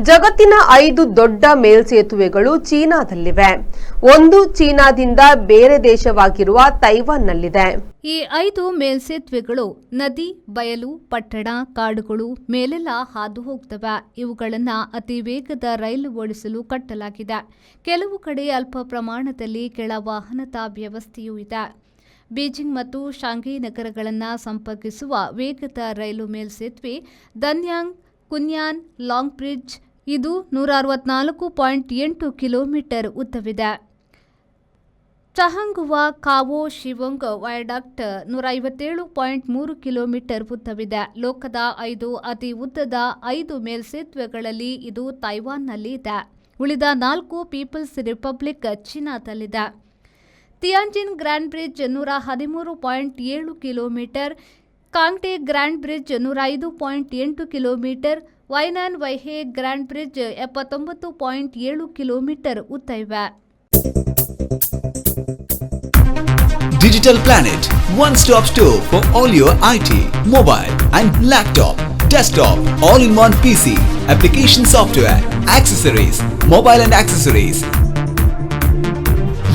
ಜಗತ್ತಿನ 5 ದೊಡ್ಡ ಮೇಲ್ಸೇತುವೆಗಳು ಚೀನಾದಲ್ಲಿವೆ. ಒಂದು ಚೀನಾದಿಂದ ಬೇರೆ ದೇಶವಾಗಿರುವ ತೈವಾನ್ನಲ್ಲಿದೆ. ಈ 5 ಮೇಲ್ಸೇತುವೆಗಳು ನದಿ, ಬಯಲು, ಪಟ್ಟಣ, ಕಾಡುಗಳು ಮೇಲೆಲ್ಲ ಹಾದು ಹೋಗ್ತವೆ. ಇವುಗಳನ್ನು ಅತಿ ವೇಗದ ರೈಲು ಓಡಿಸಲು ಕಟ್ಟಲಾಗಿದೆ. ಕೆಲವು ಕಡೆ ಅಲ್ಪ ಪ್ರಮಾಣದಲ್ಲಿ ಕೆಳ ವಾಹನದ ವ್ಯವಸ್ಥೆಯೂ ಇದೆ. ಬೀಜಿಂಗ್ ಮತ್ತು ಶಾಂಘೈ ನಗರಗಳನ್ನು ಸಂಪರ್ಕಿಸುವ ವೇಗದ ರೈಲು ಮೇಲ್ಸೇತುವೆ ದನ್ಯಾಂಗ್ ಕುನ್ಯಾನ್ ಲಾಂಗ್ ಬ್ರಿಡ್ಜ್. ಇದು 164.8 ಕಿಲೋಮೀಟರ್ ಉದ್ದವಿದೆ. Changhua Kaohsiung viaduct 157.3 kilometre ಉದ್ದವಿದೆ. ಲೋಕದ 5 ಅತಿ ಉದ್ದದ 5 ಮೇಲ್ಸೇತುವೆಗಳಲ್ಲಿ ಇದು ತೈವಾನ್ನಲ್ಲಿ ಇದೆ. ಉಳಿದ 4 ಪೀಪಲ್ಸ್ ರಿಪಬ್ಲಿಕ್ ಚೀನಾದಲ್ಲಿದೆ. Tianjin grand bridge 113.7 kilometre, Cangde grand bridge 105.8 kilometre, Weinan Weihe grand bridge 79.7 kilometre ಉದ್ದ ಇವೆ. Digital Planet, one-stop store for all your IT, mobile and laptop, desktop, all-in-one PC, application software, accessories, mobile and accessories.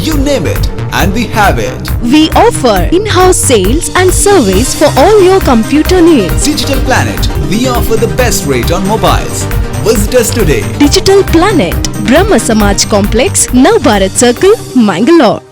You name it and we have it. We offer in-house sales and service for all your computer needs. Digital Planet, we offer the best rate on mobiles. Visit us today. Digital Planet, Brahma Samaj Complex, Navbharat Circle, Mangalore.